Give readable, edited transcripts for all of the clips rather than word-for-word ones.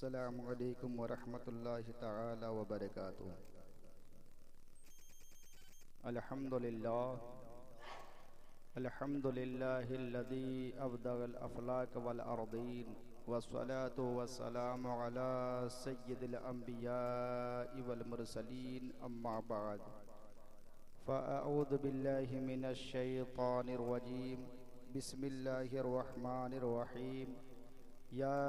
अस्सलामु अलैकुम वरहमतुल्लाहि तआला व बरकातुहू। अल्हम्दुलिल्लाहिल्लज़ी अब्दअल अफ़लाक वल अर्दीन वस्सलातु वस्सलामु अला सय्यिदिल अंबियाइ वल मुरसलीन अम्मा बअद फ़अऊज़ु बिल्लाहि मिनश शैतानिर रजीम बिस्मिल्लाहिर रहमानिर रहीम या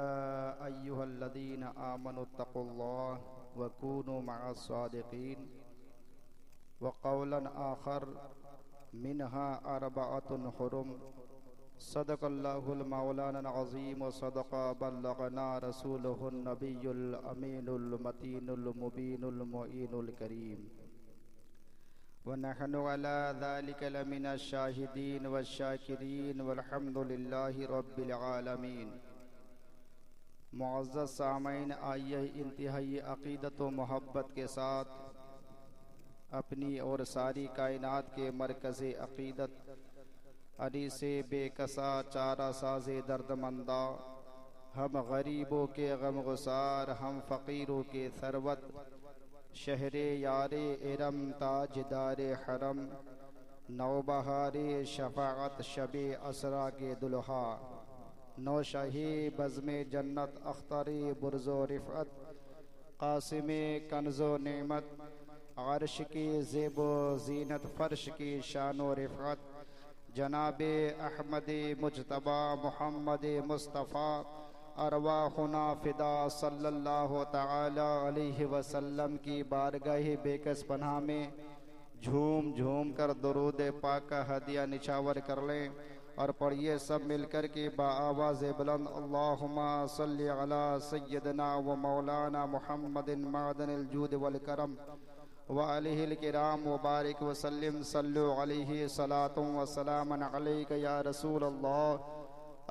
अय्युहल्लज़ीना आमनुत्तक़ुल्लाह व कूनू मअस सादिक़ीन व क़ौलन आख़र मिनहा अर्बअतुन हुरुम सदक़ल्लाहुल मौलाना अज़ीम व सदक़ा बल्लगना रसूलुहुन नबियुल अमीनुल मतीनुल मुबीनुल मुईनुल करीम व नहनु अला ज़ालिका लमिनश शाहिदीन वश्शाकिरीन वल्हम्दुलिल्लाहि रब्बिल आलमीन। मुअज़्ज़ज़ सामईन, आइए इंतहाई अक़ीदत व मोहब्बत के साथ अपनी और सारी कायनात के मरकज़े अक़ीदत अनीसे बेकसा चारा साज़े दर्दमंदा, हम गरीबों के गमगुसार, हम फ़कीरों के सरवत, शहरे यारे इरम ताजदारे हरम, नौबहारे शफ़ाअत शबे असरा के दुल्हा, नौशाही बज़्मे जन्नत अख्तरे बुर्ज़ो रिफ़अत, क़ासिमे कन्ज़ो नेमत, अर्श की ज़ेबो ज़ीनत, फ़र्श की शानो रिफ़अत, जनाबे अहमद मुज्तबा मोहम्मद मुस्तफ़ा अरवाहुना फ़िदा सल्लल्लाहु तआला अलैहि वसल्लम की बारगाह बेकस पनाह में झूम झूम कर दुरूद पाक का हदिया निछावर कर लें और पढ़िए सब मिलकर के बाआवाज़ बुलंद अल्लाहुम्मा सल्लि अला सय्यदना व मौलाना मुहम्मदिन मादनिल जूद वल करम व अलैहिल किराम व बारिक व सल्लिम सल्लु अलैहि सलातुम व सलामन अलैका या रसूल अल्लाह,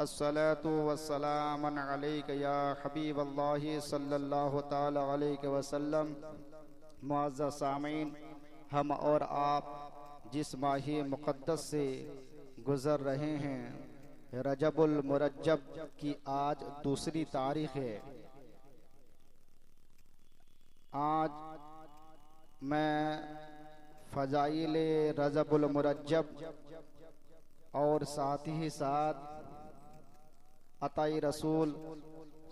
अस्सलातु वस्सलामन अलैका या हबीब अल्लाह सल्लल्लाहु तआला अलैहि वसल्लम। मुअज़्ज़ज़ सामीन, हम और आप जिस माही मुक़द्दस से गुज़र रहे हैं, रजबुल मुरज्जब की आज दूसरी तारीख़ है। आज मैं फ़ज़ाइल रजबुल मुरज्जब और साथ ही साथ अताई रसूल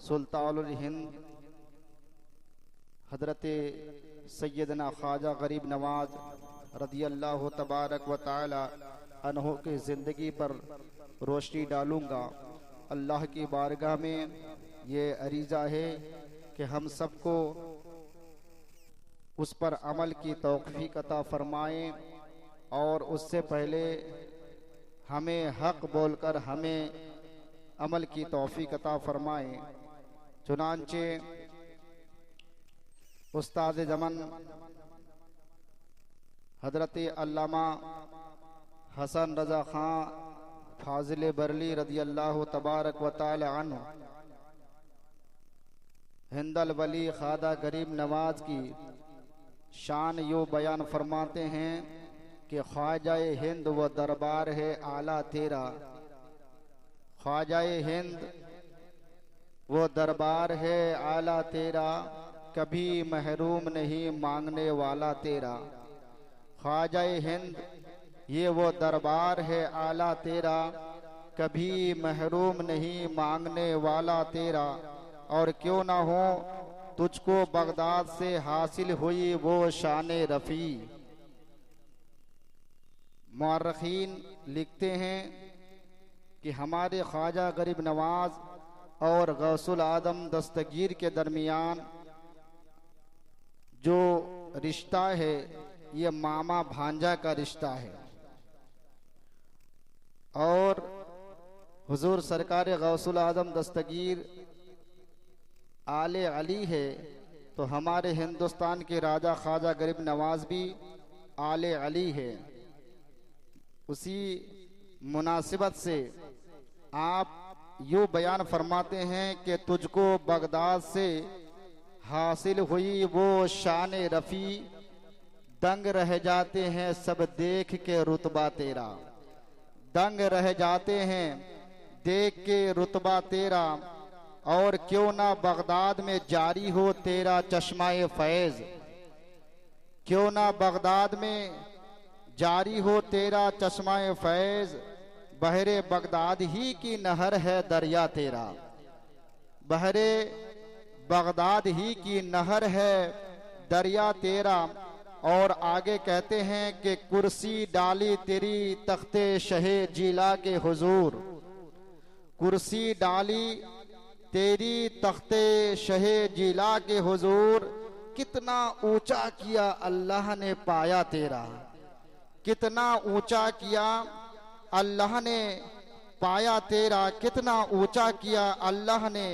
सुल्तानुल हिंद हज़रत सैयदना ख्वाजा गरीब नवाज रज़ियल्लाहु तबारक व तआला अन्हु की ज़िंदगी पर रोशनी डालूँगा। अल्लाह की बारगाह में ये अरीज़ा है कि हम सबको उस पर अमल की तौफ़ीक़ अता फ़रमाएँ और उससे पहले हमें हक़ बोलकर हमें अमल की तौफ़ीक़ अता फ़रमाएँ। चुनांचे उस्ताद ज़मन हज़रत अल्लामा हसन रज़ा ख़ां फ़ाज़िल बरली रज़ियल्लाहु तबारक व तआला अन्हु हिंदल वली ख्वाजा गरीब नवाज की शान यो बयान फरमाते हैं कि ख्वाजाए हिंद वो दरबार है आला तेरा, ख्वाजाए हिंद वो दरबार है आला तेरा, कभी महरूम नहीं मांगने वाला तेरा। ख्वाजाए हिंद ये वो दरबार है आला तेरा, कभी महरूम नहीं मांगने वाला तेरा। और क्यों ना हो तुझको बगदाद से हासिल हुई वो शान रफ़ी। मुअर्रिख़ीन लिखते हैं कि हमारे ख्वाजा गरीब नवाज और गौसुल आदम दस्तगीर के दरमियान जो रिश्ता है ये मामा भांजा का रिश्ता है और हुजूर सरकार गौसुल आदम दस्तगीर आले अली है, तो हमारे हिंदुस्तान के राजा ख्वाजा गरीब नवाज भी आले अली है। उसी मुनासिबत से आप यूँ बयान फरमाते हैं कि तुझको बगदाद से हासिल हुई वो शान रफ़ी, दंग रह जाते हैं सब देख के रुतबा तेरा, दंग रह जाते हैं देख के रुतबा तेरा। और क्यों ना बगदाद में जारी हो तेरा चश्माए फैज, क्यों ना बगदाद में जारी हो तेरा चश्माए फैज, बहरे बगदाद ही की नहर है दरिया तेरा, बहरे बगदाद ही की नहर है दरिया तेरा। और आगे कहते हैं कि कुर्सी डाली तेरी तख्ते शहे जिला के हुजूर, कुर्सी डाली तेरी तख्ते शहे जिला के हुजूर, कितना ऊंचा किया अल्लाह ने पाया तेरा, कितना ऊंचा किया अल्लाह ने पाया तेरा, कितना ऊंचा किया अल्लाह ने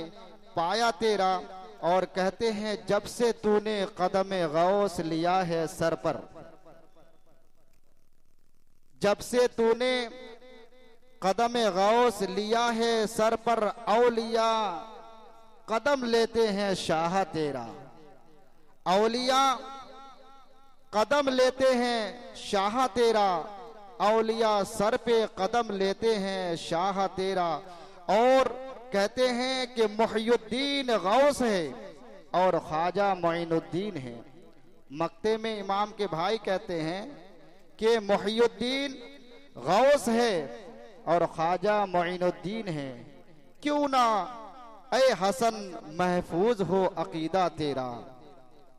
पाया तेरा। और कहते हैं जब से तूने कदम गौस लिया है सर पर, जब से तूने कदम गौस लिया है सर पर, औलिया कदम लेते हैं शाह तेरा, औलिया कदम लेते हैं शाह तेरा, औलिया सर पे कदम लेते हैं शाह तेरा। और कहते हैं कि मुहियुद्दीन गौस है और ख्वाजा मोइनुद्दीन है। मक्ते में इमाम के भाई कहते हैं कि मुहियुद्दीन गौस है और ख्वाजा मोइनुद्दीन है, क्यों ना ऐ हसन महफूज हो अकीदा तेरा,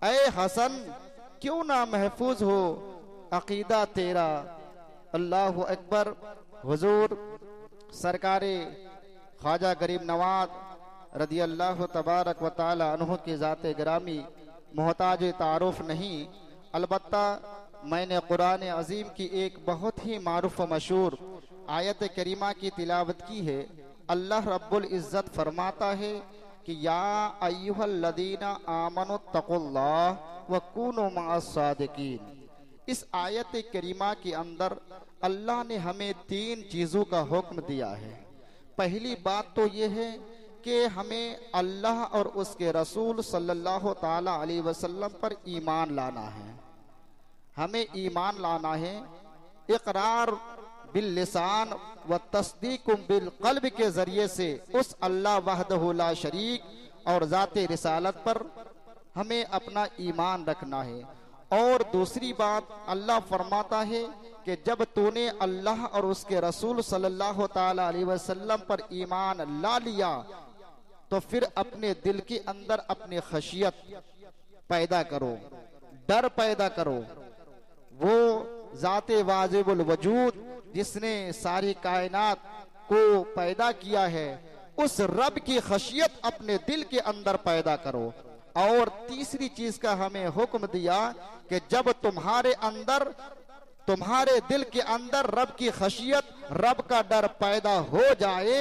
ऐ हसन क्यों ना महफूज हो अकीदा तेरा। अल्लाहु अकबर। हुजूर सरकारे ख्वाजा गरीब नवाज रदी अल्लाह तबारक व तआला अन्हु की ज़ाते गिरामी मोहताज तारुफ नहीं, अलबत्ता मैंने कुरान अजीम की एक बहुत ही मारूफ मशहूर आयत करीमा की तिलावत की है। अल्लाह रब्बुल इज़्ज़त फरमाता है कि या अय्युहल्लज़ीना आमनुत्तकुल्लाह व कूनू मअस्सादिकीन। इस आयत करीमा के अंदर अल्लाह ने हमें 3 चीजों का हुक्म दिया है। पहली बात तो यह है कि हमें अल्लाह और उसके रसूल सल्लल्लाहु ताला अलैहि वसल्लम पर ईमान लाना है, हमें ईमान लाना है। इकरार बिल लिसान व तस्दीकुम बिल क़ल्ब के जरिए से उस अल्लाह वहदहु ला शरीक और ज़ाते रिसालत पर हमें अपना ईमान रखना है। और दूसरी बात अल्लाह फरमाता है कि जब तूने अल्लाह और उसके रसूल सल्लल्लाहु ताला अलैहि वसल्लम पर ईमान ला लिया तो फिर अपने दिल के अंदर अपनी खशियत पैदा करो, डर पैदा करो। वो ज़ाते वाजिबुल वजूद जिसने सारी कायनात को पैदा किया है, उस रब की खशियत अपने दिल के अंदर पैदा करो। और तीसरी चीज का हमें हुक्म दिया कि जब तुम्हारे अंदर, तुम्हारे दिल के अंदर रब की खशियत, रब का डर पैदा हो जाए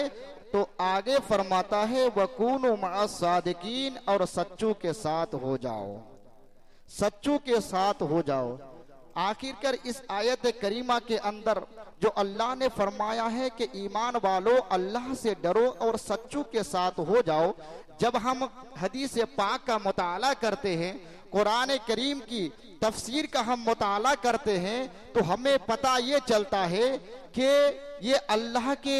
तो आगे फरमाता है वकूनु मअस्सादिकीन, और सच्चों के साथ हो जाओ, सच्चों के साथ हो जाओ। आखिरकार इस आयत करीमा के अंदर जो अल्लाह ने फरमाया है कि ईमान वालों अल्लाह से डरो और सच्चों के साथ हो जाओ, जब हम हदीस पाक का मुताला करते हैं, कुरान करीम की तफसीर का हम मुताला करते हैं, तो हमें पता ये चलता है कि ये अल्लाह के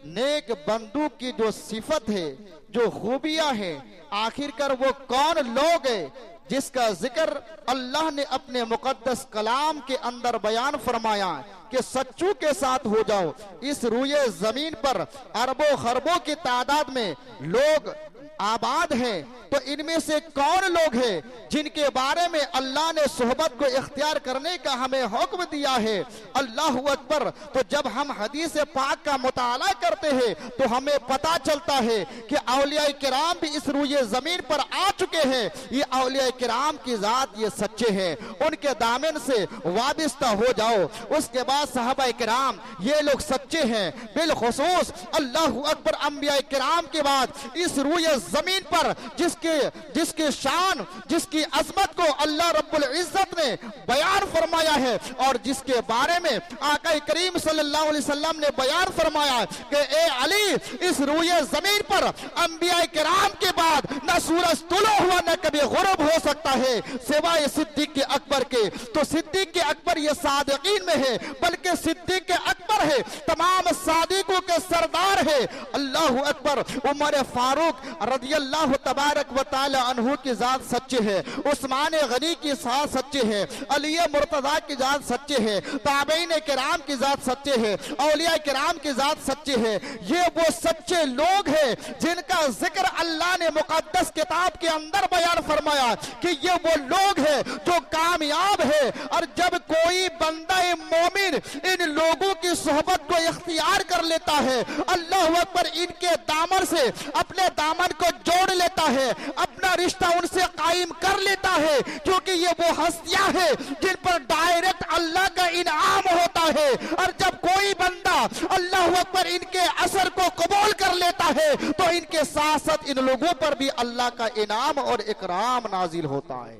नेक बंदू की जो सिफत है, जो खूबियां हैं, आखिरकार वो कौन लोग हैं जिसका जिक्र अल्लाह ने अपने मुकद्दस कलाम के अंदर बयान फरमाया कि सच्चों के साथ हो जाओ। इस रूए जमीन पर अरबों खरबों की तादाद में लोग आबाद हैं, तो इनमें से कौन लोग हैं जिनके बारे में अल्लाह ने सोहबत को इख्तियार करने का हमें हुक्म दिया है। अल्लाह अकबर। तो जब हम हदीस पाक का मुताला करते हैं तो हमें पता चलता है कि औलिया किराम भी इस रूए जमीन पर आ चुके हैं। ये औलिया किराम की जात ये सच्चे हैं, उनके दामन से वाबिस्ता हो जाओ। उसके बाद सहाबा किराम ये लोग सच्चे हैं। बिलखुसूस अल्लाह अकबर, अंबिया किराम के बाद इस रूए जमीन पर जिसके शान, जिसकी अजमत को अल्लाह रब्बुल इज्जत ने बयान फरमाया है और जिसके बारे में आका करीम सल्लल्लाहु अलैहि वसल्लम ने बयान फरमाया कि ए अली, इस रूए जमीन पर अंबिया किराम के बाद न सूरज तुलो हुआ न कभी गुरूब हो सकता है सिवाय सिद्दीक के अकबर के। तो सिद्दीक के अकबर ये सादिकीन में है, बल्कि सिद्दीक के अकबर है, तमाम सादिकों के सरदार है। अल्लाह अकबर। उमर फारूक रदियल्लाहु तबारक व तआला अन्हु की जात सच्चे है, उस्मान गनी की साथ सच्चे है, अली मुर्तजा की जात सच्चे है, ताबईन किराम की जात सच्चे है, औलिया किराम की जात सच्चे है। ये वो सच्चे लोग हैं जिनका जिक्र अल्लाह ने मुकद्दस किताब के अंदर बयान फरमाया कि ये वो लोग हैं जो कामयाब है। और जब कोई बंदा मोमिन इन लोगों की सोहबत को इख्तियार कर लेता है, अल्लाह अकबर, इनके दामन से अपने दामन को जोड़ लेता है, अपना रिश्ता उनसे कायम कर लेता है, क्योंकि ये वो हस्तियां हैं जिन पर डायरेक्ट अल्लाह का इनाम होता है। और जब कोई बंदा अल्लाह अकबर इनके असर को कबूल कर लेता है तो इनके साथ साथ इन लोगों पर भी अल्लाह का इनाम और इकराम नाजिल होता है।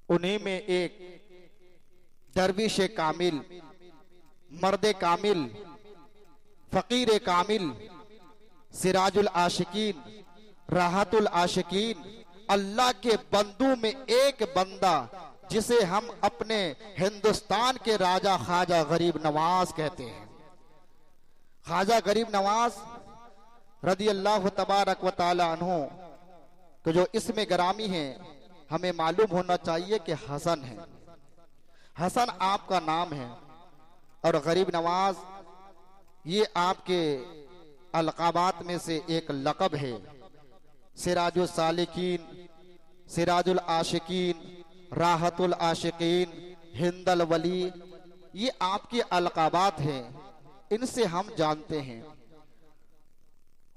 उन्हीं में एक दरविश कामिल, मर्द कामिल, फकीर कामिल, सिराजुल आशिकीन, राहतुल आशिकीन, अल्लाह के बंदू में एक बंदा जिसे हम अपने हिंदुस्तान के राजा ख्वाजा गरीब नवाज कहते हैं। ख्वाजा गरीब नवाज रदी अल्लाह तबारक व तआला अन्हु तो जो इसमें गरामी है, हमें मालूम होना चाहिए कि हसन है। हसन आपका नाम है और गरीब नवाज ये आपके अलकाबात में से एक लक़ब है। सिराजुल सालिकीन, सिराजुल आशिकीन, राहतुल आशिकीन, हिंदल वली, ये आपके अलकाबात हैं, इनसे हम जानते हैं।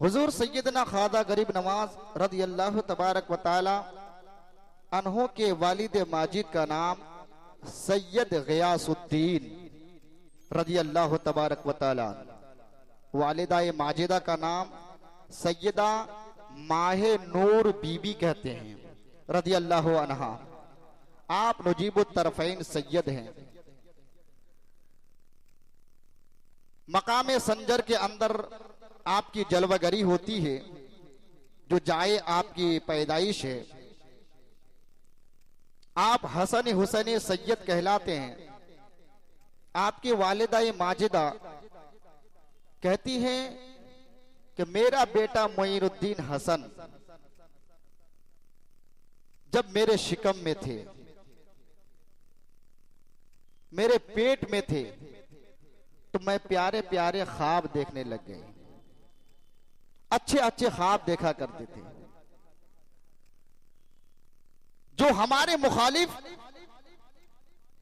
हुजूर सैयदना ख्वाजा गरीब नवाज रज़ी अल्लाह तबारक व तआला अन्हों के वालिद माजिद का नाम सैयद गियासुद्दीन रज़ी अल्लाह तबारक व तआला, वालिदा माजिदा का नाम सैयदा माहे नूर बीबी कहते हैं रज़ी अल्लाह अन्हा। आप नजीबुत तरफ़ैन सैयद हैं। मकाम संजर के अंदर आपकी जलवागरी होती है, जो जाए आपकी पैदाइश है। आप हसन हुसैन सैयद कहलाते हैं। आपकी वालिदा माजिदा कहती हैं कि मेरा बेटा मोइनुद्दीन हसन जब मेरे शिकम में थे, मेरे पेट में थे, तो मैं प्यारे प्यारे ख्वाब देखने लग गई, अच्छे अच्छे ख्वाब देखा करते थे। जो हमारे मुखालिफ,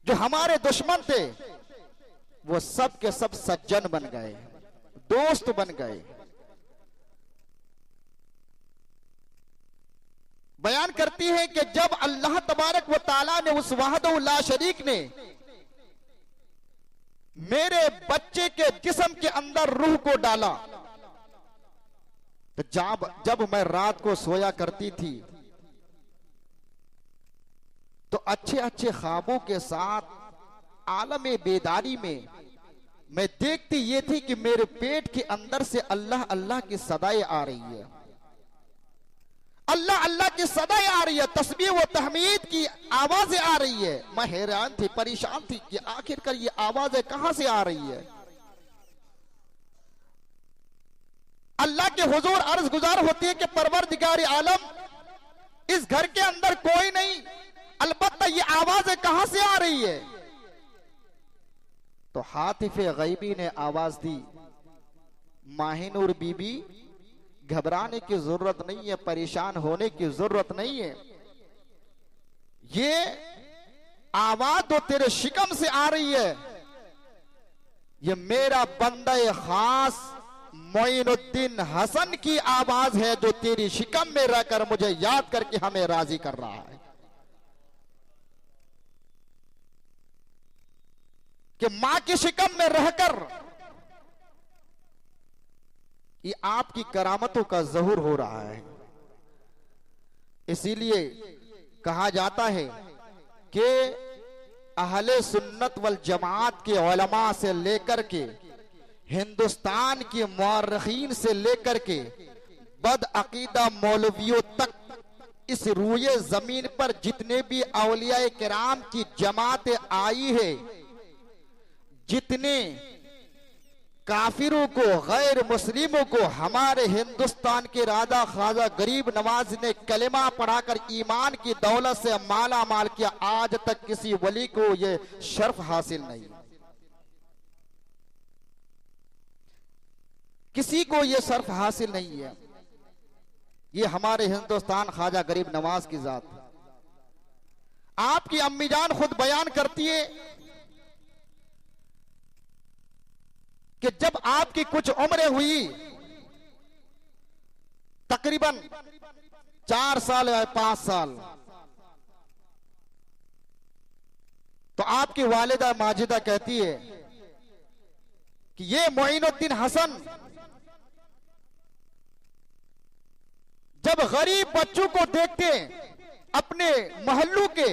जो हमारे दुश्मन थे, वो सब के सब सज्जन बन गए, दोस्त बन गए। बयान करती है कि जब अल्लाह तबारक व तआला ने उस वहदहु ला शरीक ने मेरे बच्चे के जिस्म के अंदर रूह को डाला, तो जब मैं रात को सोया करती थी तो अच्छे अच्छे ख्वाबों के साथ आलमे बेदारी में मैं देखती ये थी कि मेरे पेट के अंदर से अल्लाह अल्लाह की सदाएं आ रही है, अल्लाह अल्लाह की सदाएं आ रही है, तस्बीह व तहमीद की आवाजें आ रही है। मैं हैरान थी, परेशान थी कि आखिरकार ये आवाजें कहां से आ रही है। अल्लाह के हुजूर अर्ज गुजार होती है कि परवरदिगार आलम, इस घर के अंदर कोई नहीं, अलबत्ता ये आवाजें कहां से आ रही है। तो हातिफे गैबी ने आवाज दी, माहिनूर बीबी घबराने की जरूरत नहीं है, परेशान होने की जरूरत नहीं है। ये आवाज तो तेरे शिकम से आ रही है, ये मेरा बंदा खास मोइनुद्दीन हसन की आवाज है, जो तेरी शिकम में रहकर मुझे याद करके हमें राजी कर रहा है कि मां की शिकम में रहकर ये आपकी करामतों का ज़हूर हो रहा है। इसीलिए कहा जाता है कि अहले सुन्नत वल जमात के उलमा से लेकर के हिंदुस्तान के मुअर्रिखीन से लेकर के बदअकीदा मौलवियों तक इस रूए जमीन पर जितने भी औलिया किराम की जमात आई है, जितने काफिरों को, गैर मुस्लिमों को हमारे हिंदुस्तान के राजा ख्वाजा गरीब नवाज ने कलेमा पढ़ाकर ईमान की दौलत से माला माल किया, आज तक किसी वली को यह शर्फ हासिल नहीं, किसी को यह शर्फ हासिल नहीं है। ये हमारे हिंदुस्तान ख्वाजा गरीब नवाज की जात। आपकी अम्मी जान खुद बयान करती है कि जब आपकी कुछ उम्र हुई, तकरीबन 4 साल या 5 साल, तो आपकी वालिदा माजिदा कहती है कि ये मोइनुद्दीन हसन जब गरीब बच्चों को देखते अपने मोहल्लों के,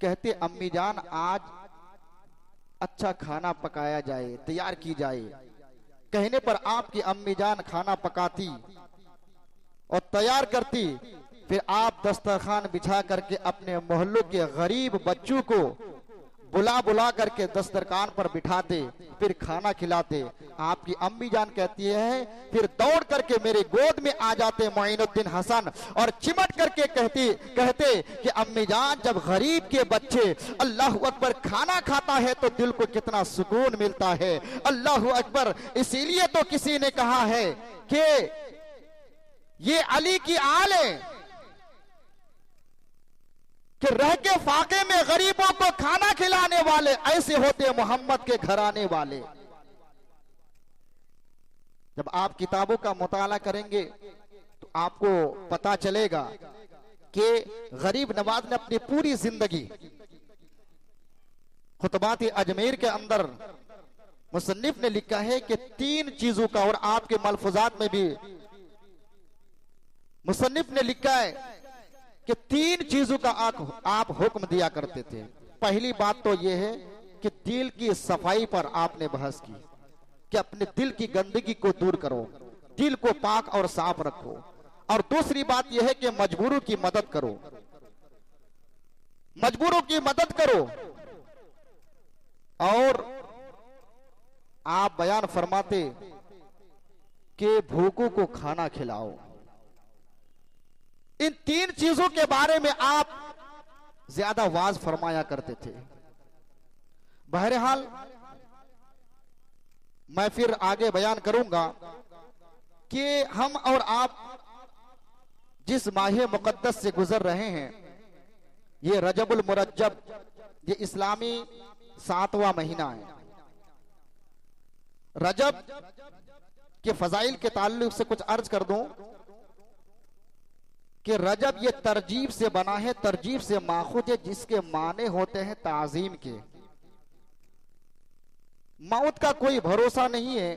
कहते अम्मी जान आज अच्छा खाना पकाया जाए, तैयार की जाए। कहने पर आपकी अम्मी जान खाना पकाती और तैयार करती, फिर आप दस्तरखान बिछा करके अपने मोहल्लों के गरीब बच्चों को बुला बुला करके दस्तरखान पर बिठाते, फिर खाना खिलाते। आपकी अम्मी जान कहती है फिर दौड़ करके मेरे गोद में आ जाते मोइनुद्दीन हसन और चिमट करके कहते कि अम्मी जान जब गरीब के बच्चे अल्लाह अकबर खाना खाता है तो दिल को कितना सुकून मिलता है, अल्लाह अकबर। इसीलिए तो किसी ने कहा है कि ये अली की आल है कि रह के फाके में गरीबों को खाना खिलाने वाले, ऐसे होते मोहम्मद के घराने वाले। जब आप किताबों का मुताला करेंगे तो आपको पता चलेगा कि गरीब नवाज ने अपनी पूरी जिंदगी, खुतबात अजमेर के अंदर मुसन्निफ ने लिखा है कि 3 चीजों का, और आपके मलफुजात में भी मुसन्निफ ने लिखा है कि 3 चीजों का आप हुक्म दिया करते थे। पहली बात तो यह है कि दिल की सफाई पर आपने बहस की कि अपने दिल की गंदगी को दूर करो, दिल को पाक और साफ रखो। और दूसरी बात यह है कि मजबूरों की मदद करो, मजबूरों की मदद करो। और आप बयान फरमाते कि भूखों को खाना खिलाओ। इन 3 चीजों के बारे में आप ज्यादा वाज फरमाया करते थे। बहरहाल मैं फिर आगे बयान करूंगा कि हम और आप जिस माह मुकद्दस से गुजर रहे हैं, ये रजबुल मुरज्जब, ये इस्लामी 7वां महीना है। रजब के फजाइल के ताल्लुक से कुछ अर्ज कर दूं कि रजब ये तरजीब से बना है, तरजीब से माखूज है, जिसके माने होते हैं ताजीम के। मौत का कोई भरोसा नहीं है।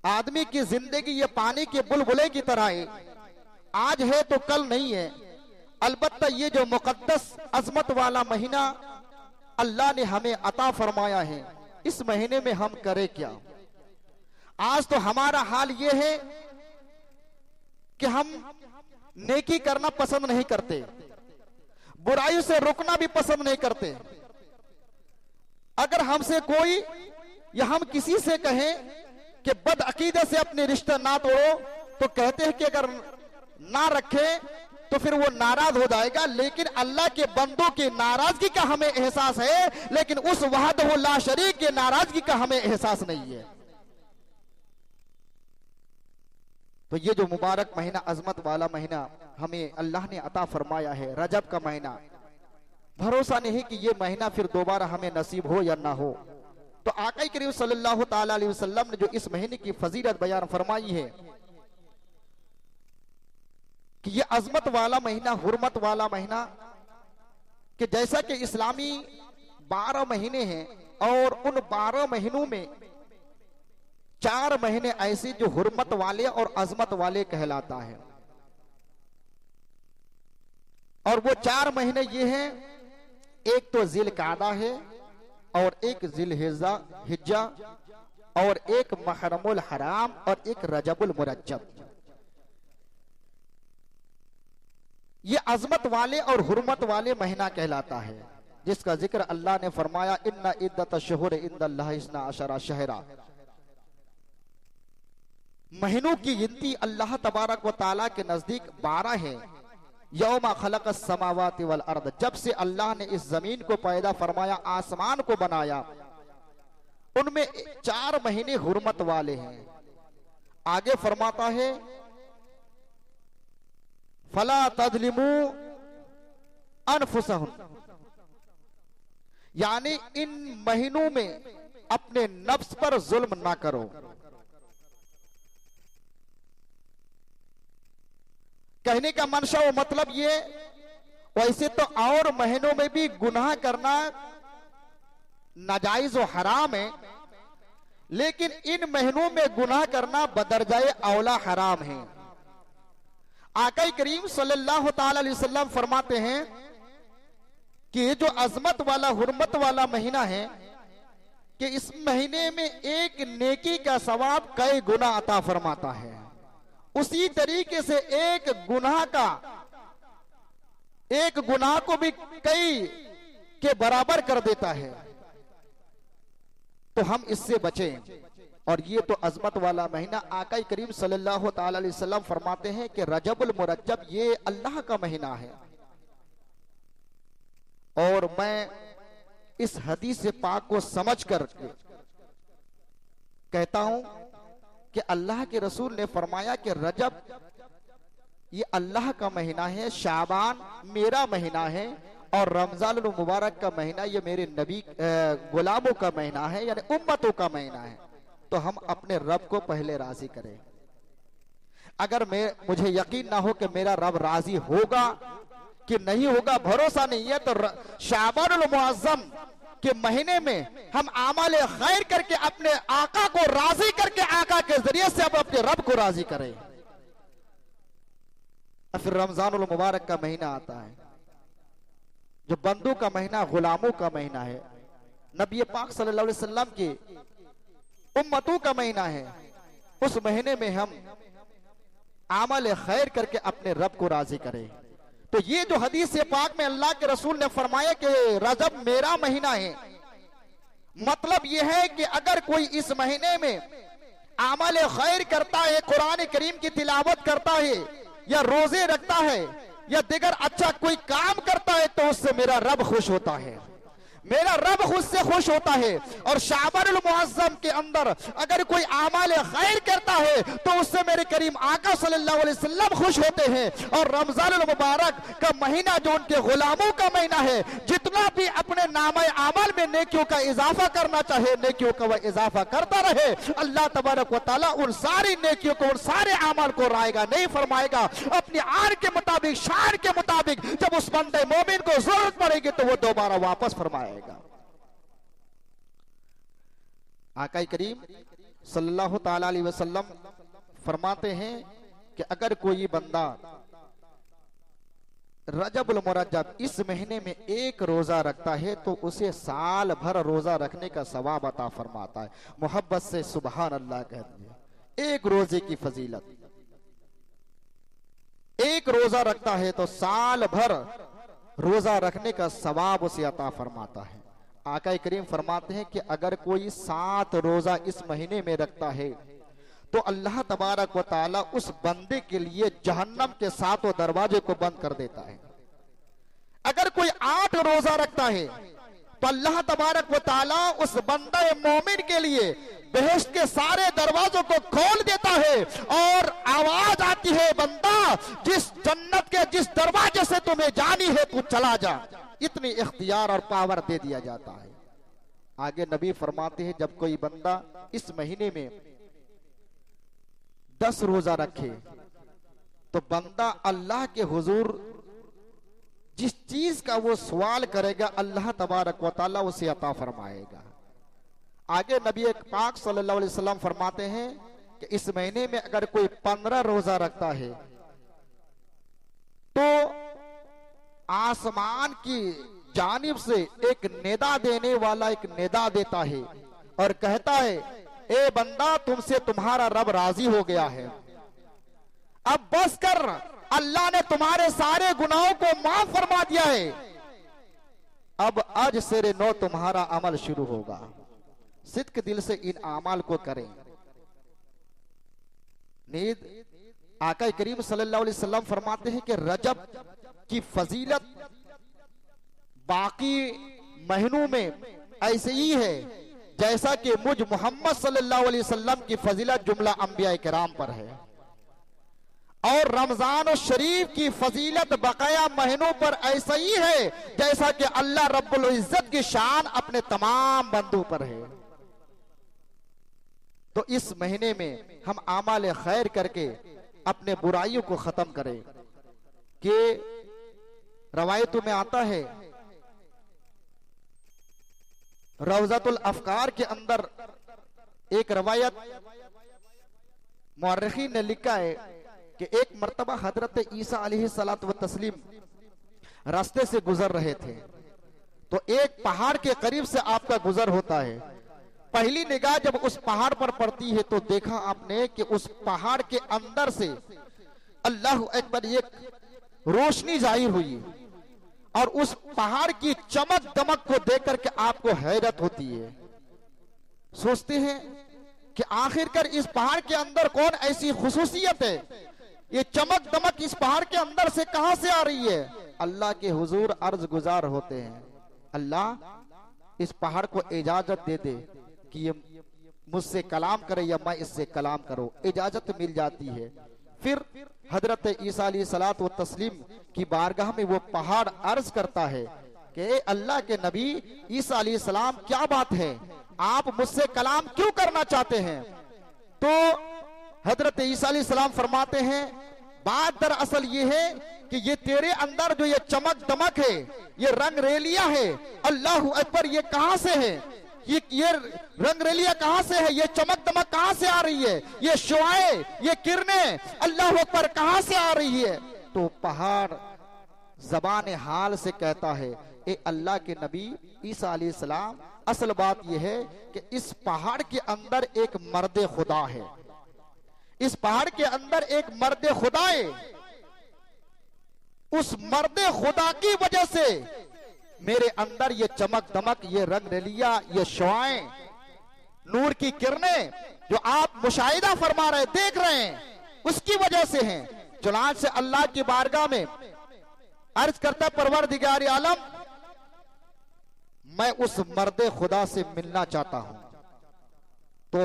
आदमी की जिंदगी ये पानी के बुलबुले की तरह है, आज है तो कल नहीं है। अलबत्ता ये जो मुकद्दस अजमत वाला महीना अल्लाह ने हमें अता फरमाया है, इस महीने में हम करें क्या। आज तो हमारा हाल ये है कि हम नेकी करना पसंद नहीं करते, बुराई से रुकना भी पसंद नहीं करते। अगर हमसे कोई या हम किसी से कहें कि बदअकीदे से अपने रिश्ते ना तोड़ो, तो कहते हैं कि अगर ना रखे तो फिर वो नाराज हो जाएगा। लेकिन अल्लाह के बंदों की नाराजगी का हमें एहसास है, लेकिन उस वहदहु ला शरीक की नाराजगी का हमें एहसास नहीं है। तो ये जो मुबारक महीना, अजमत वाला महीना हमें अल्लाह ने अता फरमाया है, रजब का महीना, भरोसा नहीं कि ये महीना फिर दोबारा हमें नसीब हो या ना हो। तो आका करीम सल्लल्लाहु ताला अलैहि वसल्लम ने जो इस महीने की फजीलत बयान फरमाई है कि ये अजमत वाला महीना, हुर्मत वाला महीना, कि जैसा कि इस्लामी 12 महीने हैं और उन 12 महीनों में 4 महीने ऐसे जो हुर्मत वाले और अजमत वाले कहलाता है। और वो 4 महीने ये हैं, एक तो जिल कादा है और एक जिल हिज्जा और एक महरमुल हराम और एक रजबुल मुरज्जब। ये अजमत वाले और हुर्मत वाले महीना कहलाता है, जिसका जिक्र अल्लाह ने फरमाया इन्ना इद्दत शुहुर इंदल्लाहि इस्ना अशरा शहरा। महीनों की गिनती अल्लाह तबारक व ताला के नजदीक 12 है। यौमा खलक़स समावाति वल अर्द, जब से अल्लाह ने इस जमीन को पैदा फरमाया, आसमान को बनाया, उनमें 4 महीने हुर्मत वाले हैं। आगे फरमाता है फला तज़लिमू अनफुसहुम, यानी इन महीनों में अपने नफ्स पर जुल्म ना करो। कहने का मंशा व मतलब ये, वैसे तो और महीनों में भी गुनाह करना नाजायज और हराम है, लेकिन इन महीनों में गुनाह करना बदरजाए औला हराम है। आका करीम सल्लल्लाहु ताला अलैहि वसल्लम फरमाते हैं कि जो अजमत वाला हुर्मत वाला महीना है कि इस महीने में एक नेकी का सवाब कई गुना अता फरमाता है, उसी तरीके से एक गुनाह को भी कई के बराबर कर देता है। तो हम इससे बचें। और ये तो अजमत वाला महीना, आका करीम सल्लल्लाहु ताला अलैहि वसल्लम फरमाते हैं कि रजबुल मुरज्जब ये अल्लाह का महीना है। और मैं इस हदीस पाक को समझ कर कहता हूं कि अल्लाह के रसूल ने फरमाया कि रजब ये अल्लाह का महीना है, शाबान मेरा महीना है और रमजान मुबारक का महीना ये मेरे नबी गुलामों का महीना है, यानी उम्मतों का महीना है। तो हम अपने रब को पहले राजी करें। अगर मुझे यकीन ना हो कि मेरा रब राजी होगा कि नहीं होगा, भरोसा नहीं है, तो शाबानुल मुअज्जम के महीने में हम आमाल खैर करके अपने आका को राजी करके आका के जरिए से अब अपने रब को राजी करें। फिर रमजानुल मुबारक का महीना आता है, जो बंदों का महीना, गुलामों का महीना है, नबी पाक सल्लल्लाहु अलैहि वसल्लम की उम्मतों का महीना है। उस महीने में हम आमल खैर करके अपने रब को राजी करें। तो ये जो हदीस पाक में अल्लाह के रसूल ने फरमाया कि रजब मेरा महीना है, मतलब यह है कि अगर कोई इस महीने में आमल खैर करता है, कुरान करीम की तिलावत करता है या रोजे रखता है या दिगर अच्छा कोई काम करता है, तो उससे मेरा रब खुश होता है, मेरा रब खुद से खुश होता है। और शाबानुल मुअज्जम के अंदर अगर कोई आमाल खैर करता है तो उससे मेरे करीम आका सल्लल्लाहु अलैहि वसल्लम खुश होते हैं। और रमजानुल मुबारक का महीना जो उनके गुलामों का महीना है, जितना भी अपने नामे आमल में नेकियों का इजाफा करना चाहे, नेकियों का वह इजाफा करता रहे। अल्लाह तबारक व तआला उन सारी नेकियों को, उन सारे आमल को रायगा नहीं फरमाएगा, अपनी आन के मुताबिक, शान के मुताबिक जब उस बंदे मोमिन को जरूरत पड़ेगी तो वो दोबारा वापस फरमाएगा। आका करीम सल्लल्लाहु ताला अलैहि वसल्लम फरमाते हैं कि अगर कोई बंदा रजबुल मुरज्जब इस महीने में एक रोजा रखता है तो उसे साल भर रोजा रखने का सवाब अता फरमाता है। मोहब्बत से सुभान अल्लाह कहते हैं। एक रोजे की फजीलत, एक रोजा रखता है तो साल भर रोजा रखने का सवाब उसे अता फरमाता है। आका करीम फरमाते हैं कि अगर कोई 7 रोजा इस महीने में रखता है तो अल्लाह तबारक व ताला उस बंदे के लिए जहन्नम के 7 दरवाजे को बंद कर देता है। अगर कोई 8 रोजा रखता है तो अल्लाह तबारक व ताला उस बंदे मोमिन के लिए बेहेश्त के सारे दरवाजों को खोल देता है और आवाज आती है, बंदा जिस जन्नत के जिस दरवाजे से तुम्हें जानी है तू चला जा। इतनी इख्तियार और पावर दे दिया जाता है। आगे नबी फरमाते हैं जब कोई बंदा इस महीने में 10 रोजा रखे तो बंदा अल्लाह के हुजूर जिस चीज का वो सवाल करेगा अल्लाह तबारक व तआला उसे अता फरमाएगा। आगे नबी पाक सल्लल्लाहु अलैहि वसल्लम फरमाते हैं कि इस महीने में अगर कोई 15 रोजा रखता है तो आसमान की जानिब से एक निदा देने वाला एक निदा देता है और कहता है, ए बंदा, तुमसे तुम्हारा रब राजी हो गया है, अब बस कर, अल्लाह ने तुम्हारे सारे गुनाहों को माफ फरमा दिया है, अब आज से नो तुम्हारा अमल शुरू होगा। सिद्क दिल से इन अमाल को करें। नींद आका करीम सल्लल्लाहु अलैहि वसल्लम फरमाते हैं कि रजब की फजीलत बाकी महीनों में ऐसे ही है जैसा कि मुझ मोहम्मद सल्लल्लाहु अलैहि वसल्लम की फजीलत जुमला अंबिया किराम पर है, और रमजान शरीफ की फजीलत बकाया महीनों पर ऐसा ही है जैसा कि अल्लाह रब्बुल इज्जत की शान अपने तमाम बंदों पर है। तो इस महीने में हम आमाल खैर करके अपने बुराइयों को खत्म करें। कि रवायतों में आता है, रौज़तुल अफ़कार के अंदर एक रवायत मुअर्रिखीन ने लिखा है कि एक मर्तबा हजरत ईसा अलैहिस्सलातु व तस्लीम रास्ते से गुजर रहे थे, तो एक पहाड़ के करीब से आपका गुजर होता है। पहली निगाह जब उस पहाड़ पर पड़ती है तो देखा आपने कि उस पहाड़ के अंदर से अल्लाह अकबर एक रोशनी जाहिर हुई, और उस पहाड़ की चमक दमक को देख करके आपको हैरत होती है। सोचते हैं कि आखिरकार इस पहाड़ के अंदर कौन ऐसी खुसूसियत है, ये चमक दमक इस पहाड़ के अंदर से कहां से आ रही है। अल्लाह के हुजूर अर्ज गुजार होते हैं, अल्लाह इस पहाड़ को इजाजत दे दे कि ये मुझसे कलाम करे या मैं इससे कलाम करूं। इजाजत मिल जाती है। फिर हजरत ईसा अलैहिस्सलातु व तस्लीम की बारगाह में वो पहाड़ अर्ज करता है कि अल्लाह के नबी ईसा अलैहिस्सलाम, क्या बात है, आप मुझसे कलाम क्यों करना चाहते हैं। तो हजरत ईसा अलैहिस्सलाम फरमाते हैं, बात दरअसल ये है कि ये तेरे अंदर जो ये चमक दमक है, ये रंग रेलिया है, अल्लाह अकबर, ये कहां से है, ये रंग रेलिया कहां से है, ये चमक दमक कहां से आ रही है, ये शुआएं, ये किरणें अल्लाह अकबर कहां से आ रही है। तो पहाड़ जबान हाल से कहता है, ए अल्लाह के नबी ईसा अलैहिस्सलाम, असल बात यह है कि इस पहाड़ के अंदर एक मर्द खुदा है, इस पहाड़ के अंदर एक मर्द खुदा है, उस मर्द खुदा की वजह से मेरे अंदर ये चमक दमक, ये रंग रलिया, ये शुआएं, नूर की किरणें जो आप मुशाहिदा फरमा रहे, देख रहे हैं, उसकी वजह से हैं। चुनांच से अल्लाह की बारगाह में अर्ज करता, परवरदिगार आलम, मैं उस मर्द खुदा से मिलना चाहता हूं। तो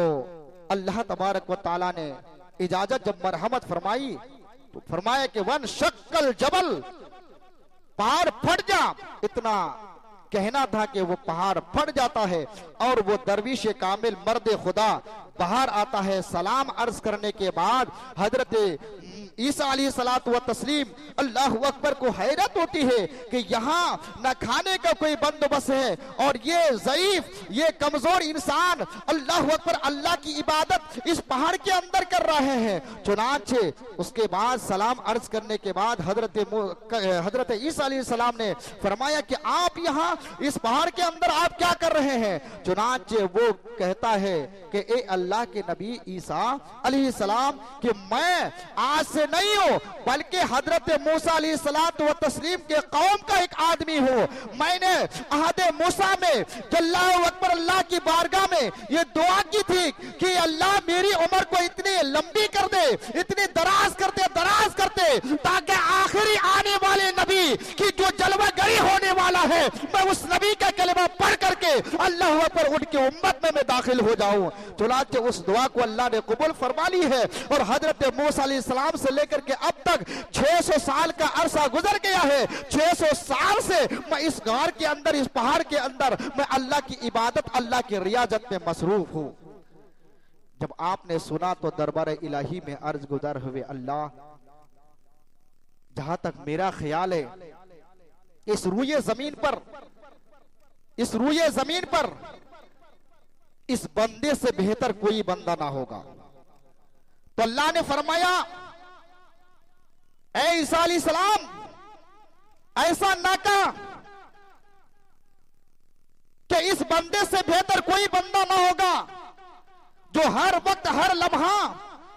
अल्लाह तबारक व ताला ने इजाजत जब मरहमत फरमाई तो फरमाया कि वन शक्कल जबल, पहाड़ फट जा। इतना कहना था कि वो पहाड़ फट जाता है और वो दरविश कामिल मर्द खुदा बाहर आता है। सलाम अर्ज करने के बाद हजरत ईसा अलैहिस्सलातु व तस्लीम अल्लाह अकबर को हैरत होती है कि यहाँ न खाने का कोई बंदोबस्त है और ये ज़ईफ, ये कमजोर इंसान अल्लाह अकबर अल्लाह की इबादत इस पहाड़ के अंदर कर रहे हैं। चुनांचे उसके बाद सलाम अर्ज करने के बाद हजरत ईसा अलैहिस्सलाम ने फरमाया कि आप यहाँ इस पहाड़ के अंदर आप क्या कर रहे हैं। चुनांचे वो कहता है कि ए अल्लाह के नबी ईसा अलैहिस्सलाम, कि मैं आज से नहीं हो बल्कि हजरत मूसा अलैहिस्सलातु व तस्लीम के कौम का एक आदमी हूं। मैंने अहद मूसा में अल्लाह अकबर अल्लाह की बारगाह में ये दुआ की थी कि अल्लाह मेरी उम्र को इतनी लंबी कर दे, इतनी दराज करते ताकि आखिरी आने वाले नबी की जो जलवागरी होने वाला है, मैं उस नबी का कलमा पढ़ करके अल्लाह अकबर उनकी उम्मत में मैं दाखिल हो जाऊं। चुनांचे उस दुआ को अल्लाह ने कबूल फरमा ली है और हजरत मूसा अलैहिस्सलाम से लेकर के अब तक 600 साल का अरसा गुजर गया है। 600 साल से मैं इस गार के अंदर, इस पहाड़ के अंदर मैं अल्लाह की इबादत, अल्लाह की रियाजत में मसरूफ हूं। जब आपने सुना तो दरबार इलाही में अर्ज गुजार हुए, अल्लाह, जहां तक मेरा ख्याल है इस रूए जमीन पर इस बंदे से बेहतर कोई बंदा ना होगा। तो अल्लाह ने फरमाया, ऐ ईसा अलैहिस्सलाम, ऐसा ना कहा कि इस बंदे से बेहतर कोई बंदा ना होगा जो हर वक्त हर लम्हा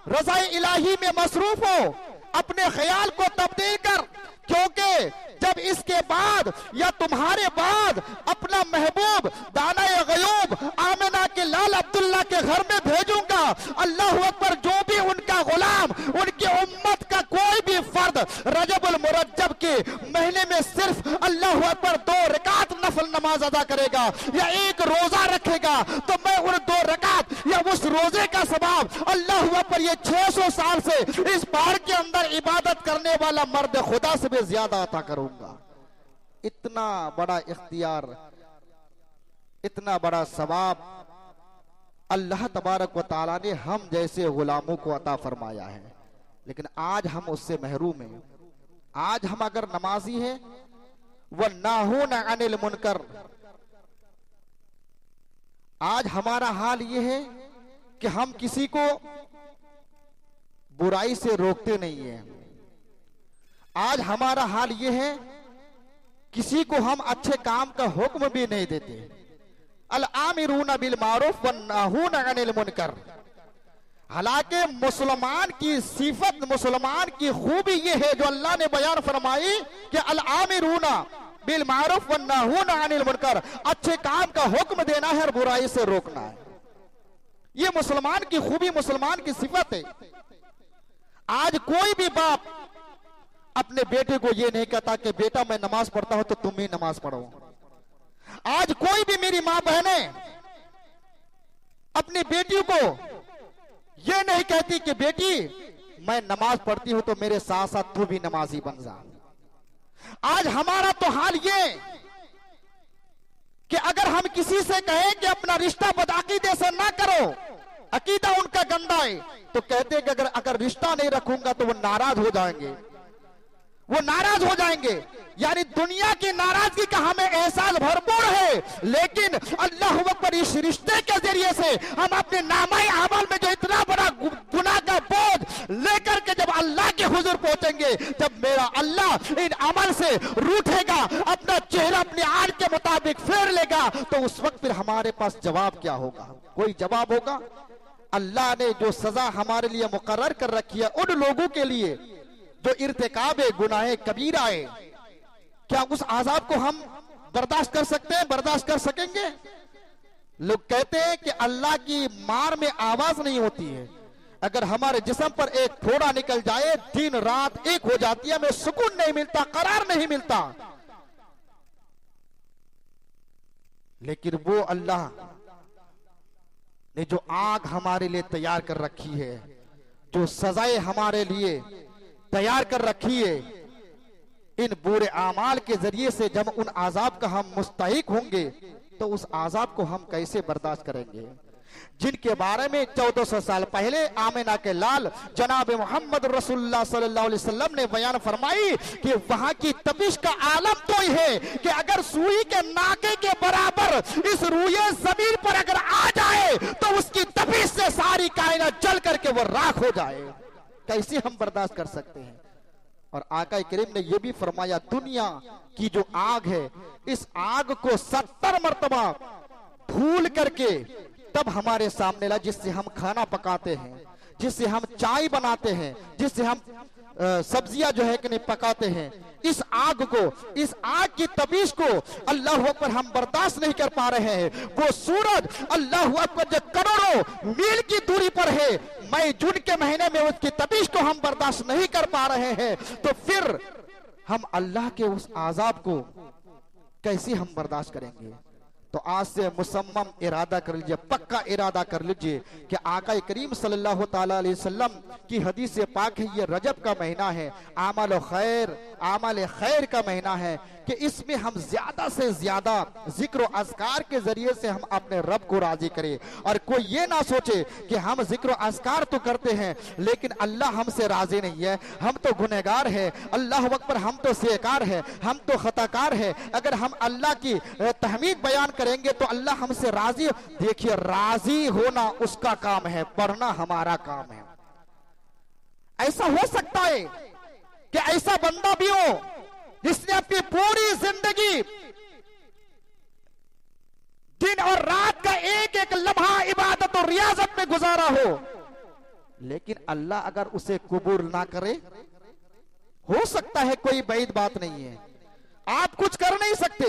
रज़ाए इलाही में मसरूफ हो, अपने ख्याल को तब्दील कर, क्योंकि जब इसके बाद या तुम्हारे बाद अपना महबूब दाना गयूब आमिना के लाल अब्दुल्ला के घर में भेजूंगा, अल्लाह अकबर, जो भी उनका गुलाम, उनकी उम्मत का कोई भी फर्द रजबुल मुरज्जब के महीने में सिर्फ अल्लाह अकबर 2 रकात नफल नमाज अदा करेगा या 1 रोजा रखेगा, तो मैं उन 2 रकात या उस रोजे का सवाब अल्लाह अकबर ये 600 साल से इस पहाड़ के अंदर इबादत करने वाला मर्द खुदा से भी ज्यादा अता करूंगा। इतना बड़ा इख्तियार, इतना बड़ा सवाब अल्लाह तबारक व तआला ने हम जैसे गुलामों को अता फरमाया है। लेकिन आज हम उससे महरूम हैं। आज हम अगर नमाजी हैं, वह नाहून अनिल मुनकर, आज हमारा हाल यह है कि हम किसी को बुराई से रोकते नहीं है। आज हमारा हाल यह है, किसी को हम अच्छे काम का हुक्म भी नहीं देते। अल आमिरून बिल मारूफ वन नाहून अनिल मुनकर। हालांकि मुसलमान की सिफत, मुसलमान की खूबी यह है जो अल्लाह ने बयान फरमाई कि अल आमिरून बिल मारूफ वन नाहून अनिल मुनकर, अच्छे काम का हुक्म देना है और बुराई से रोकना है। यह मुसलमान की खूबी, मुसलमान की सिफत है। आज कोई भी बाप अपने बेटे को यह नहीं कहता कि बेटा मैं नमाज पढ़ता हूं तो तुम भी नमाज पढ़ो। आज कोई भी मेरी मां बहनें अपनी बेटियों को यह नहीं कहती कि बेटी मैं नमाज पढ़ती हूं तो मेरे साथ साथ तू भी नमाजी बन जा। आज हमारा तो हाल ये कि अगर हम किसी से कहें कि अपना रिश्ता बदअकीदे से ना करो, अकीदा उनका गंदा है, तो कहते हैं कि अगर रिश्ता नहीं रखूंगा तो वो नाराज हो जाएंगे, वो नाराज हो जाएंगे। यानी दुनिया की नाराजगी का हमें एहसास भरपूर है, लेकिन अल्लाह अकबर इस रिश्ते के जरिए से हम अपने नामाए अमल में जो इतना बड़ा गुनाह का बोझ लेकर के जब अल्लाह के हुजूर पहुंचेंगे, जब मेरा अल्लाह इन अमल से रूठेगा, अपना चेहरा अपनी आन के मुताबिक फेर लेगा, तो उस वक्त फिर हमारे पास जवाब क्या होगा? कोई जवाब होगा? अल्लाह ने जो सजा हमारे लिए मुकर्रर कर रखी है उन लोगों के लिए जो इर्तिकाब गुनाह कबीरा है, क्या उस आजाब को हम बर्दाश्त कर सकते हैं? बर्दाश्त कर सकेंगे? लोग कहते हैं कि अल्लाह की मार में आवाज नहीं होती है। अगर हमारे जिस्म पर एक फोड़ा निकल जाए, दिन रात एक हो जाती है, हमें सुकून नहीं मिलता, करार नहीं मिलता। लेकिन वो अल्लाह ने जो आग हमारे लिए तैयार कर रखी है, जो सजाएं हमारे लिए तैयार कर रखी है, इन बुरे आमाल के जरिए से जब उन आजाब का हम मुस्तहिक होंगे तो उस आजाब को हम कैसे बर्दाश्त करेंगे? जिनके बारे में 1400 साल पहले आमिना के लाल जनाब मोहम्मद रसूलुल्लाह सल्लल्लाहु अलैहि वसल्लम ने बयान फरमाई कि वहां की तपिश का आलम तो ही है कि अगर सुई के नाके के बराबर इस रूए जमीन पर अगर आ जाए तो उसकी तपिश से सारी कायनात जल करके वो राख हो जाए। कैसे हम बर्दाश्त कर सकते हैं? और आका करीम ने यह भी फरमाया, दुनिया की जो आग है, इस आग को 70 मर्तबा भूल करके तब हमारे सामने ला, जिससे हम खाना पकाते हैं, जिससे हम चाय बनाते हैं, जिससे हम सब्जियां जो है कि नहीं पकाते हैं, इस आग को, इस आग की तपीश को अल्लाह अकबर हम बर्दाश्त नहीं कर पा रहे हैं। वो सूरज अल्लाह अकबर जो करोड़ों मील की दूरी पर है, मई जून के महीने में उसकी तपीश को हम बर्दाश्त नहीं कर पा रहे हैं, तो फिर हम अल्लाह के उस आजाब को कैसे हम बर्दाश्त करेंगे? तो आज से मुसम्मम इरादा कर लीजिए, पक्का इरादा कर लीजिए कि आका करीम सल्लल्लाहु ताला अलैहि वसल्लम की हदीस पाक है, ये रजब का महीना है, आमल खैर का महीना है। कि इसमें हम ज्यादा से ज्यादा जिक्र अज़कार के जरिए से हम अपने रब को राजी करें। और कोई ये ना सोचे कि हम जिक्र अज़कार तो करते हैं लेकिन अल्लाह हमसे राजी नहीं है, हम तो गुनहगार है, अल्लाह अकबर, हम तो सेकार है, हम तो खताकार है। अगर हम अल्लाह की तहमीद बयान करेंगे तो अल्लाह हमसे राजी। देखिए, राजी होना उसका काम है, पढ़ना हमारा काम है। ऐसा हो सकता है कि ऐसा बंदा भी हो जिसने अपनी पूरी जिंदगी दिन और रात का एक एक लम्हा इबादत और रियाजत में गुजारा हो, लेकिन अल्लाह अगर उसे कबूल ना करे, हो सकता है, कोई बैद बात नहीं है, आप कुछ कर नहीं सकते।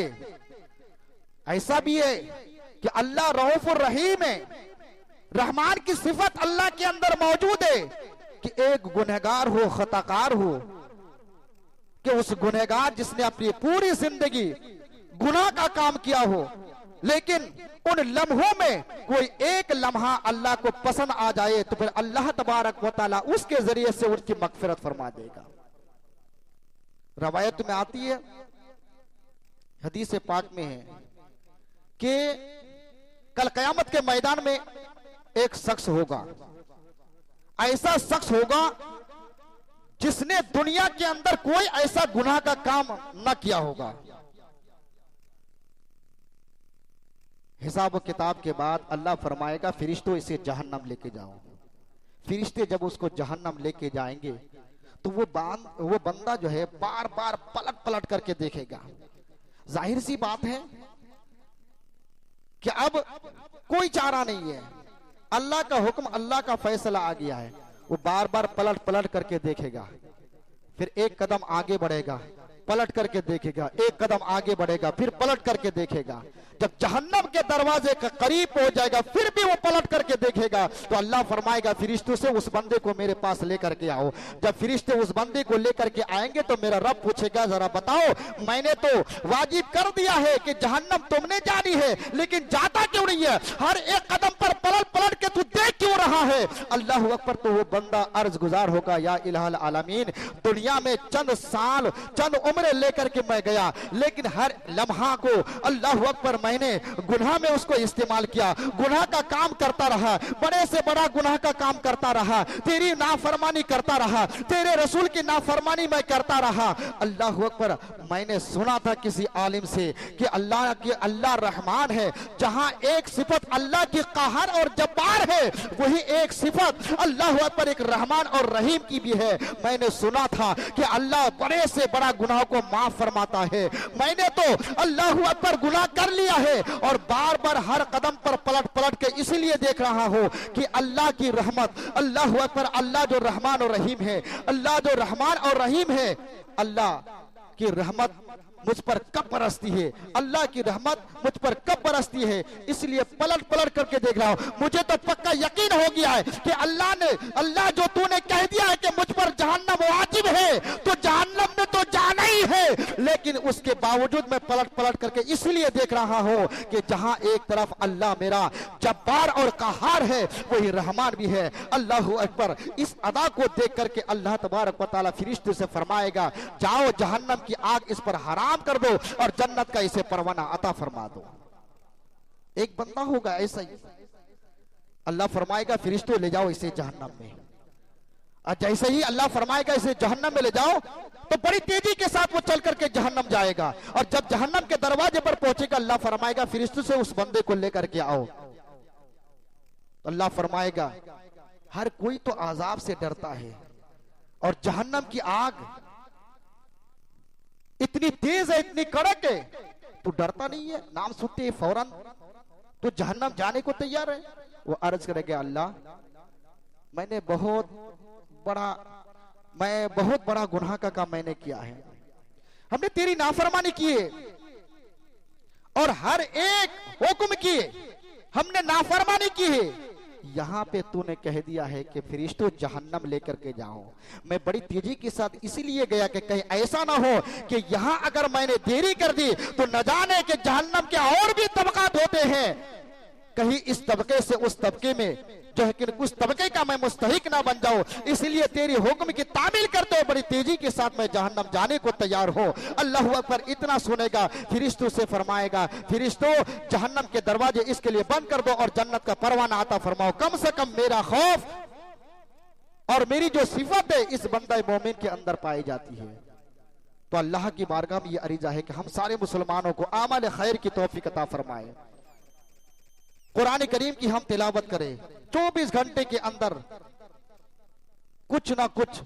ऐसा भी है कि अल्लाह रऊफुर रहीम है, रहमान की सिफत अल्लाह के अंदर मौजूद है कि एक गुनहगार हो, खताकार हो, कि उस गुनहगार जिसने अपनी पूरी जिंदगी गुनाह का काम किया हो, लेकिन उन लम्हों में कोई एक लम्हा अल्लाह को पसंद आ जाए तो फिर अल्लाह तबारक व तआला उसके जरिए से उनकी मगफिरत फरमा देगा। रवायत में आती है, हदीस पाक में है कि कल कयामत के मैदान में एक शख्स होगा, ऐसा शख्स होगा जिसने दुनिया के अंदर कोई ऐसा गुनाह का काम न किया होगा। हिसाब किताब के बाद अल्लाह फरमाएगा, फरिश्तों इसे जहन्नम लेके जाओ। फरिश्ते जब उसको जहन्नम लेके जाएंगे तो वो बंदा जो है बार बार पलट पलट करके देखेगा। जाहिर सी बात है कि अब कोई चारा नहीं है, अल्लाह का हुक्म, अल्लाह का फैसला आ गया है। वो बार बार पलट पलट करके देखेगा, फिर एक कदम आगे बढ़ेगा, पलट करके देखेगा, एक कदम आगे बढ़ेगा, फिर पलट करके देखेगा। जब जहन्नम के दरवाजे के करीब पहुंच जाएगा फिर भी वो पलट करके देखेगा तो अल्लाह फरमाएगा, फरिश्तों से उस बंदे को मेरे पास लेकर के आओ। जब फरिश्ते उस बंदे को लेकर के आएंगे तो मेरा रब पूछेगा, जरा बताओ, मैंने तो वाजिब कर दिया है कि जहन्नम तुमने जानी है, लेकिन जाता क्यों नहीं है? हर एक कदम पर पलट पलट के तू देख क्यों रहा है? अल्लाह अकबर। तो वो बंदा अर्ज गुजार होगा, या इलाहुल आलमीन, दुनिया में चंद साल, चंद उम्र लेकर के मैं गया, लेकिन हर लम्हा को अल्लाह अकबर मैंने गुनाह में उसको इस्तेमाल किया, गुनाह का काम करता रहा, बड़े से बड़ा गुनाह का काम करता रहा, तेरी नाफरमानी करता रहा, तेरे रसूल की नाफरमानी मैं करता रहा। अल्लाह अकबर। मैंने सुना था किसी आलिम से कि अल्लाह रहमान है, जहां एक सिफत अल्लाह की कहर और जब्बार है, वही एक सिफत अल्लाह अकबर एक रहमान और रहीम की भी है। मैंने सुना था कि अल्लाह बड़े से बड़ा गुनाह को माफ फरमाता है। मैंने तो अल्लाह अकबर गुनाह कर लिया है और बार बार हर कदम पर पलट पलट के इसलिए देख रहा हूं कि अल्लाह की रहमत, अल्लाह अकबर, अल्लाह जो रहमान और रहीम है, अल्लाह जो रहमान और रहीम है, अल्लाह की रहमत मुझ पर कब बरसती है, अल्लाह की रहमत मुझ पर कब बरसती है, इसलिए पलट पलट करके देख रहा हूं। मुझे तो पक्का यकीन हो गया है कि अल्लाह जो तूने कह दिया है कि मुझ पर जहन्नम वाजिब है, तो जहन्नम में तो जाना ही है, लेकिन उसके बावजूद मैं पलट पलट करके इसलिए देख रहा हूं कि जहां एक तरफ अल्लाह मेरा जब्बार और कहार है, वही रहमान भी है। अल्लाह अकबर। इस अदा को देख करके अल्लाह तबारक व तआला फरिश्तों से फरमाएगा, जाओ जहन्नम की आग इस पर हराम कर दो और जन्नत का इसे परवाना अता फरमा दो। एक बंदा होगा ऐसा ही, अल्लाह फरमाएगा, फरिश्तों ले जाओ इसे जहन्नम में। और जैसे ही अल्लाह फरमाएगा इसे जहन्नम में ले जाओ, तो बड़ी तेजी के साथ वो चल करके जहन्नम जाएगा। और जब जहन्नम के दरवाजे पर पहुंचेगा, अल्लाह फरमाएगा, फरिश्तों से उस बंदे को लेकर के आओ। अल्लाह फरमाएगा, हर कोई तो आजाब से डरता है और जहन्नम की आग इतनी तेज है, इतनी कड़क है, तो डरता नहीं है, नाम सुनते ही फौरन तो जहन्नम जाने को तैयार है। वो अर्ज करेगा, अल्लाह मैं बहुत बड़ा गुनाह का काम मैंने किया है, हमने तेरी नाफरमानी की है और हर एक हुक्म की हमने नाफरमानी की है। यहाँ पे तूने कह दिया है कि फरिश्तों जहन्नम लेकर के जाओ। मैं बड़ी तेजी के साथ इसीलिए गया कि कहीं ऐसा ना हो कि यहाँ अगर मैंने देरी कर दी तो न जाने कि जहन्नम के और भी तबकात होते हैं, कहीं इस तबके से उस तबके में जो है कि उस तबके का मैं मुस्तहिक ना बन जाऊं, इसलिए तेरी हुक्म की तामील करते हुए बड़ी तेजी के साथ मैं जहन्नम जाने को तैयार हो। अल्लाह अकबर इतना सुनेगा, फिरिश्तों से फरमाएगा, फिरिश्तों जहन्नम के दरवाजे इसके लिए बंद कर दो और जन्नत का परवाना आता फरमाओ। कम से कम मेरा खौफ और मेरी जो सिफत है इस बंदा मोमिन के अंदर पाई जाती है। तो अल्लाह की बारगाह में ये अर्जा है कि हम सारे मुसलमानों को आमल खैर की तौफीक अता फरमाए। कुरान करीम की हम तिलावत करें, 24 घंटे के अंदर कुछ ना कुछ